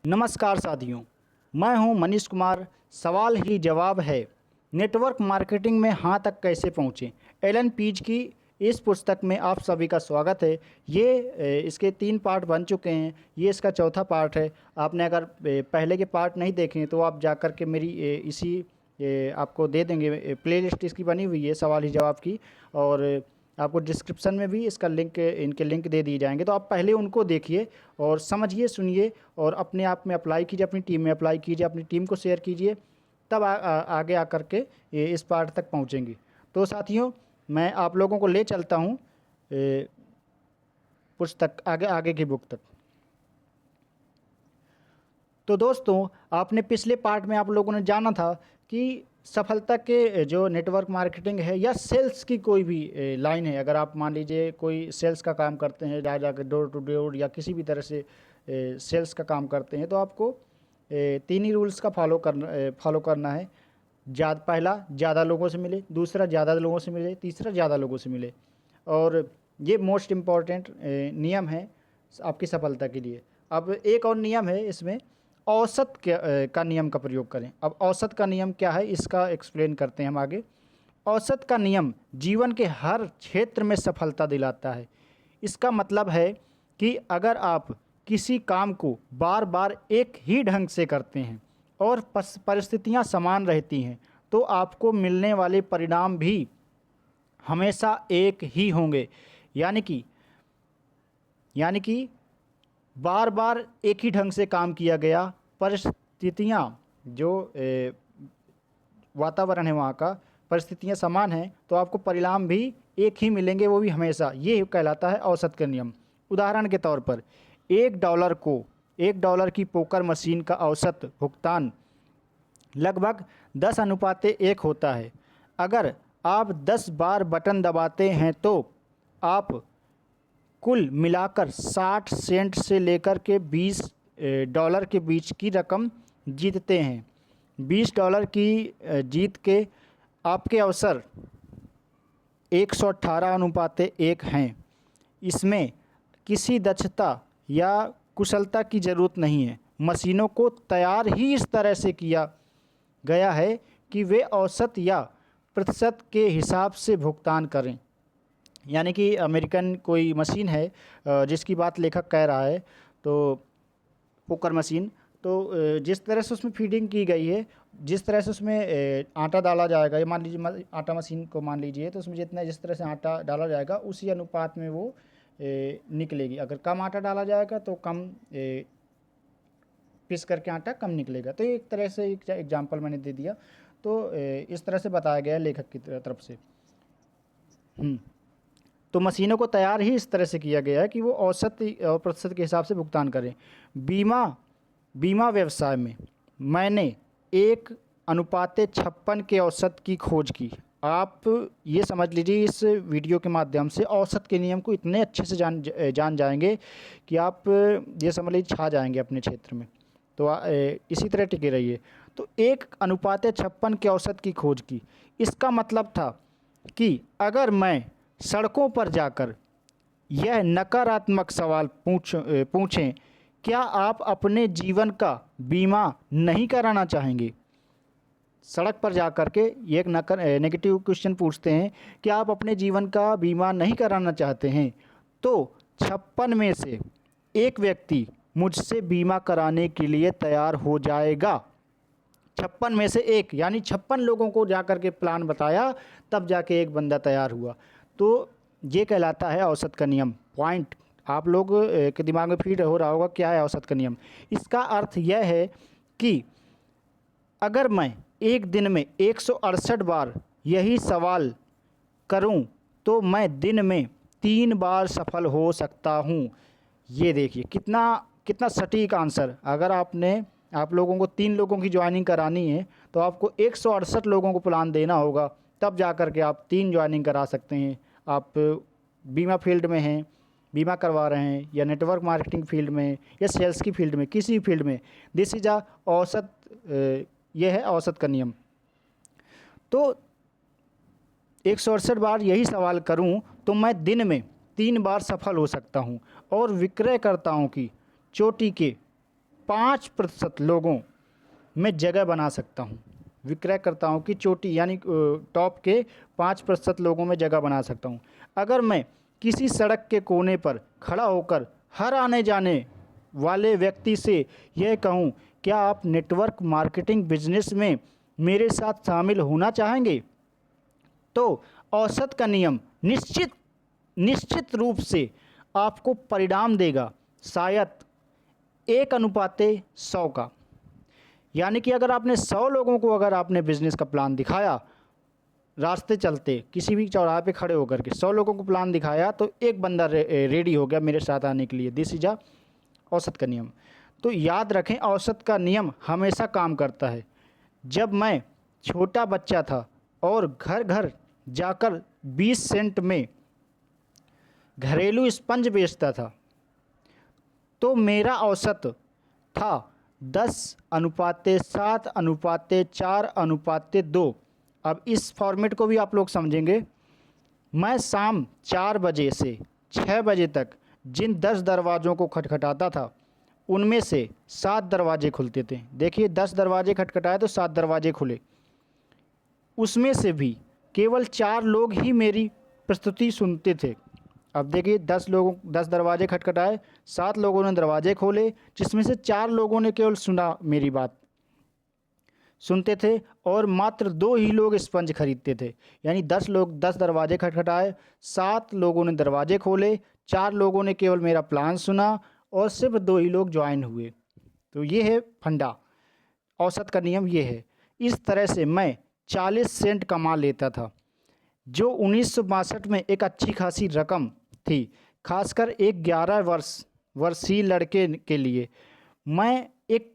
नमस्कार साथियों, मैं हूं मनीष कुमार। सवाल ही जवाब है, नेटवर्क मार्केटिंग में हाँ तक कैसे पहुँचें। एलन पीज की इस पुस्तक में आप सभी का स्वागत है। इसके 3 पार्ट बन चुके हैं, ये इसका चौथा पार्ट है। आपने अगर पहले के पार्ट नहीं देखे हैं तो आप जा कर के मेरी आपको दे देंगे, प्लेलिस्ट इसकी बनी हुई है सवाल ही जवाब की, और आपको डिस्क्रिप्शन में भी इसका इनके लिंक दे दिए जाएंगे। तो आप पहले उनको देखिए और समझिए, सुनिए और अपने आप में अप्लाई कीजिए, अपनी टीम में अप्लाई कीजिए, अपनी टीम को शेयर कीजिए, तब आगे आकर के इस पार्ट तक पहुंचेंगे। तो साथियों, मैं आप लोगों को ले चलता हूं पुस्तक आगे की बुक तक। तो दोस्तों, आपने पिछले पार्ट में आप लोगों ने जाना था कि सफलता के जो नेटवर्क मार्केटिंग है या सेल्स की कोई भी लाइन है, अगर आप मान लीजिए कोई सेल्स का काम करते हैं, जाकर डोर टू डोर या किसी भी तरह से सेल्स का काम करते हैं, तो आपको 3 ही रूल्स का फॉलो करना है। पहला, ज़्यादा लोगों से मिले। दूसरा, ज़्यादा लोगों से मिले। तीसरा, ज़्यादा लोगों से मिले। और ये मोस्ट इम्पॉर्टेंट नियम है आपकी सफलता के लिए। अब एक और नियम है इसमें, औसत का नियम का प्रयोग करें। अब औसत का नियम क्या है, इसका एक्सप्लेन करते हैं हम आगे। औसत का नियम जीवन के हर क्षेत्र में सफलता दिलाता है। इसका मतलब है कि अगर आप किसी काम को बार बार एक ही ढंग से करते हैं और परिस्थितियां समान रहती हैं, तो आपको मिलने वाले परिणाम भी हमेशा एक ही होंगे। यानी कि बार बार एक ही ढंग से काम किया गया, परिस्थितियाँ जो वातावरण है वहाँ का, परिस्थितियाँ समान हैं, तो आपको परिणाम भी एक ही मिलेंगे, वो भी हमेशा। ये कहलाता है औसत का नियम। उदाहरण के तौर पर $1 की पोकर मशीन का औसत भुगतान लगभग 10:1 होता है। अगर आप 10 बार बटन दबाते हैं तो आप कुल मिलाकर 60 सेंट से लेकर के $20 के बीच की रकम जीतते हैं। $20 की जीत के आपके अवसर 118:1 हैं। इसमें किसी दक्षता या कुशलता की ज़रूरत नहीं है। मशीनों को तैयार ही इस तरह से किया गया है कि वे औसत या प्रतिशत के हिसाब से भुगतान करें। यानी कि अमेरिकन कोई मशीन है जिसकी बात लेखक कह रहा है, तो पोकर मशीन, तो जिस तरह से उसमें फीडिंग की गई है, जिस तरह से उसमें आटा डाला जाएगा, ये मान लीजिए आटा मशीन को मान लीजिए, तो उसमें जिस तरह से आटा डाला जाएगा उसी अनुपात में वो निकलेगी। अगर कम आटा डाला जाएगा तो कम पीस करके आटा कम निकलेगा। तो एक तरह से एक एग्जाम्पल मैंने दे दिया। तो इस तरह से बताया गया लेखक की तरफ से। तो मशीनों को तैयार ही इस तरह से किया गया है कि वो औसत और प्रतिशत के हिसाब से भुगतान करें। बीमा व्यवसाय में मैंने 1:56 के औसत की खोज की। आप ये समझ लीजिए, इस वीडियो के माध्यम से औसत के नियम को इतने अच्छे से जान जाएंगे कि आप ये समझ लीजिए छा जाएंगे अपने क्षेत्र में। तो इसी तरह टिके रहिए। तो 1:56 के औसत की खोज की, इसका मतलब था कि अगर मैं सड़कों पर जाकर यह नकारात्मक सवाल पूछें, क्या आप अपने जीवन का बीमा नहीं कराना चाहेंगे? सड़क पर जाकर के ये एक नेगेटिव क्वेश्चन पूछते हैं कि आप अपने जीवन का बीमा नहीं कराना चाहते हैं, तो 56 में से एक व्यक्ति मुझसे बीमा कराने के लिए तैयार हो जाएगा। 56 में से एक, यानी 56 लोगों को जाकर के प्लान बताया, तब जाके एक बंदा तैयार हुआ। तो ये कहलाता है औसत का नियम। पॉइंट आप लोग के दिमाग में फीड हो रहा होगा, क्या है औसत का नियम। इसका अर्थ यह है कि अगर मैं एक दिन में 168 बार यही सवाल करूं, तो मैं दिन में 3 बार सफल हो सकता हूं। ये देखिए कितना सटीक आंसर। अगर आप लोगों को 3 लोगों की ज्वाइनिंग करानी है, तो आपको 168 लोगों को प्लान देना होगा, तब जा कर के आप 3 ज्वाइनिंग करा सकते हैं। आप बीमा फील्ड में हैं, बीमा करवा रहे हैं, या नेटवर्क मार्केटिंग फील्ड में, या सेल्स की फील्ड में, किसी फील्ड में, दिस इज अ औसत। यह है औसत का नियम। तो 168 बार यही सवाल करूं, तो मैं दिन में 3 बार सफल हो सकता हूं। और विक्रयकर्ताओं की चोटी के 5% लोगों में जगह बना सकता हूँ। विक्रयकर्ताओं की चोटी यानी टॉप के 5% लोगों में जगह बना सकता हूँ। अगर मैं किसी सड़क के कोने पर खड़ा होकर हर आने जाने वाले व्यक्ति से यह कहूँ, क्या आप नेटवर्क मार्केटिंग बिजनेस में मेरे साथ शामिल होना चाहेंगे, तो औसत का नियम निश्चित रूप से आपको परिणाम देगा, शायद 1:100 का। यानी कि अगर आपने 100 लोगों को अगर आपने बिजनेस का प्लान दिखाया, रास्ते चलते किसी भी चौराहे पे खड़े होकर के 100 लोगों को प्लान दिखाया, तो एक बंदा रेडी हो गया मेरे साथ आने के लिए। दिस इज अ औसत का नियम। तो याद रखें, औसत का नियम हमेशा काम करता है। जब मैं छोटा बच्चा था और घर घर जाकर 20 सेंट में घरेलू स्पंज बेचता था, तो मेरा औसत था 10:7:4:2। अब इस फॉर्मेट को भी आप लोग समझेंगे। मैं शाम 4 बजे से 6 बजे तक जिन 10 दरवाज़ों को खटखटाता था, उनमें से 7 दरवाजे खुलते थे। देखिए, 10 दरवाजे खटखटाए तो 7 दरवाजे खुले। उसमें से भी केवल 4 लोग ही मेरी प्रस्तुति सुनते थे। अब देखिए, 10 दरवाजे खटखटाए, 7 लोगों ने दरवाजे खोले, जिसमें से 4 लोगों ने केवल सुना, मेरी बात सुनते थे, और मात्र 2 ही लोग स्पंज खरीदते थे। यानी 10 दरवाजे खटखटाए, 7 लोगों ने दरवाजे खोले, 4 लोगों ने केवल मेरा प्लान सुना, और सिर्फ 2 ही लोग ज्वाइन हुए। तो ये है फंडा, औसत का नियम ये है। इस तरह से मैं 40 सेंट कमा लेता था, जो 1962 में एक अच्छी खासी रकम थी, खासकर एक 11 वर्षीय लड़के के लिए। मैं एक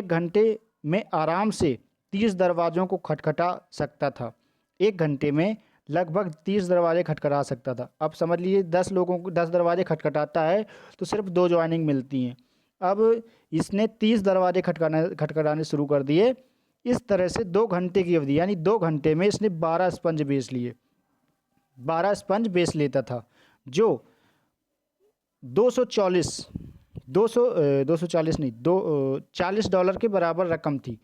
घंटे में आराम से 30 दरवाज़ों को खटखटा सकता था। एक घंटे में लगभग 30 दरवाजे खटखटा सकता था। अब समझ लीजिए, 10 लोगों को 10 दरवाजे खटखटाता है तो सिर्फ 2 ज्वाइनिंग मिलती हैं। अब इसने 30 दरवाजे खटखटाने शुरू कर दिए। इस तरह से 2 घंटे की अवधि, यानी 2 घंटे में इसने 12 स्पंज बेच लिए। 12 स्पंज बेच लेता था, जो 40 डॉलर के बराबर रकम थी।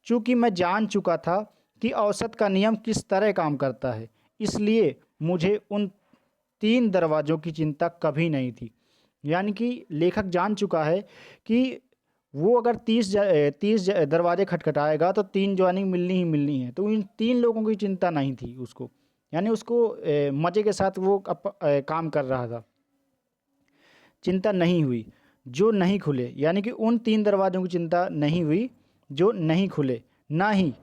चूँकि मैं जान चुका था कि औसत का नियम किस तरह काम करता है, इसलिए मुझे उन 3 दरवाज़ों की चिंता कभी नहीं थी। यानी कि लेखक जान चुका है कि वो अगर 30 दरवाजे खटखटाएगा तो 3 ज्वाइनिंग मिलनी ही मिलनी है। तो इन 3 लोगों की चिंता नहीं थी उसको, यानी उसको मज़े के साथ वो काम कर रहा था। चिंता नहीं हुई जो नहीं खुले, यानी कि उन 3 दरवाज़ों की चिंता नहीं हुई जो नहीं खुले, ना ही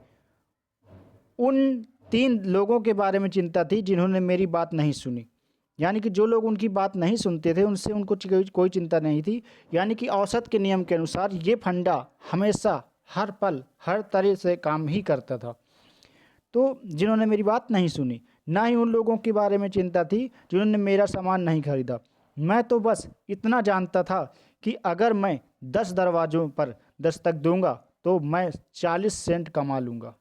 उन 3 लोगों के बारे में चिंता थी जिन्होंने मेरी बात नहीं सुनी। यानी कि जो लोग उनकी बात नहीं सुनते थे, उनसे उनको कोई चिंता नहीं थी। यानी कि औसत के नियम के अनुसार ये फंडा हमेशा, हर पल, हर तरह से काम ही करता था। तो जिन्होंने मेरी बात नहीं सुनी, ना ही उन लोगों के बारे में चिंता थी जिन्होंने मेरा सामान नहीं खरीदा। मैं तो बस इतना जानता था कि अगर मैं 10 दरवाज़ों पर दस्तक दूंगा तो मैं 40 सेंट कमा लूँगा।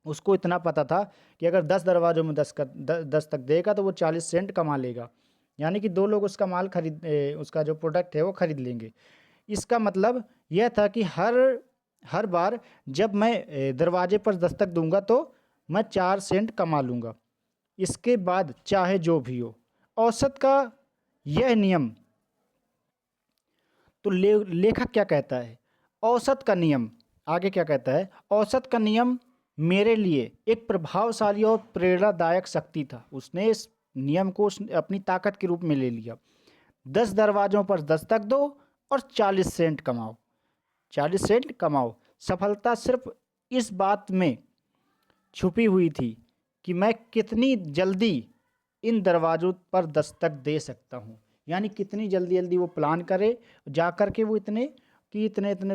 उसको इतना पता था कि अगर 10 दरवाज़ों में दस्तक देगा तो वो 40 सेंट कमा लेगा। यानी कि 2 लोग उसका माल उसका जो प्रोडक्ट है वो ख़रीद लेंगे। इसका मतलब यह था कि हर बार जब मैं दरवाजे पर दस्तक दूंगा तो मैं 4 सेंट कमा लूँगा। इसके बाद चाहे जो भी हो। औसत का यह नियम, तो लेखक क्या कहता है? औसत का नियम आगे क्या कहता है? औसत का नियम मेरे लिए एक प्रभावशाली और प्रेरणादायक शक्ति था। उसने इस नियम को अपनी ताकत के रूप में ले लिया। 10 दरवाज़ों पर दस्तक दो और 40 सेंट कमाओ। 40 सेंट कमाओ। सफलता सिर्फ इस बात में छुपी हुई थी कि मैं कितनी जल्दी इन दरवाज़ों पर दस्तक दे सकता हूँ। यानी कितनी जल्दी जल्दी वो प्लान करे, जा कर के वो इतने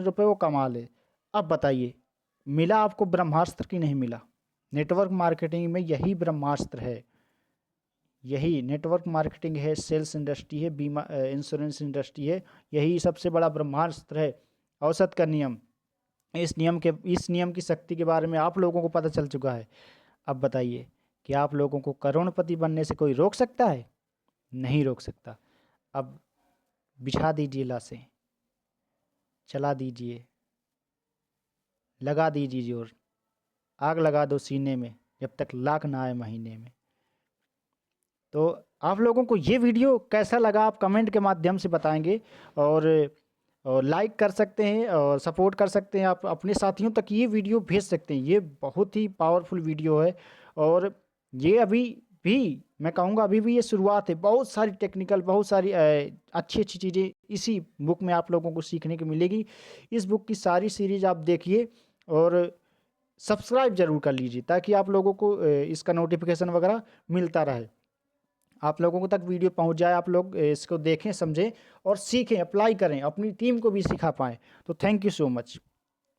रुपए वो कमा ले। अब बताइए, मिला आपको ब्रह्मास्त्र की नहीं मिला? नेटवर्क मार्केटिंग में यही ब्रह्मास्त्र है। यही नेटवर्क मार्केटिंग है, सेल्स इंडस्ट्री है, बीमा इंश्योरेंस इंडस्ट्री है। यही सबसे बड़ा ब्रह्मास्त्र है, औसत का नियम। इस नियम की शक्ति के बारे में आप लोगों को पता चल चुका है। अब बताइए कि आप लोगों को करोड़पति बनने से कोई रोक सकता है? नहीं रोक सकता। अब बिछा दीजिए लाशें। चला दीजिए, लगा दीजिए जोर, आग लगा दो सीने में, जब तक लाख ना आए महीने में। तो आप लोगों को ये वीडियो कैसा लगा आप कमेंट के माध्यम से बताएंगे, और लाइक कर सकते हैं और सपोर्ट कर सकते हैं। आप अपने साथियों तक ये वीडियो भेज सकते हैं। ये बहुत ही पावरफुल वीडियो है, और ये अभी भी मैं कहूँगा अभी भी ये शुरुआत है। बहुत सारी टेक्निकल, बहुत सारी अच्छी अच्छी चीज़ें इसी बुक में आप लोगों को सीखने को मिलेगी। इस बुक की सारी सीरीज आप देखिए, और सब्सक्राइब ज़रूर कर लीजिए ताकि आप लोगों को इसका नोटिफिकेशन वगैरह मिलता रहे, आप लोगों को तक वीडियो पहुंच जाए, आप लोग इसको देखें, समझें और सीखें, अप्लाई करें, अपनी टीम को भी सिखा पाएँ। तो थैंक यू सो मच।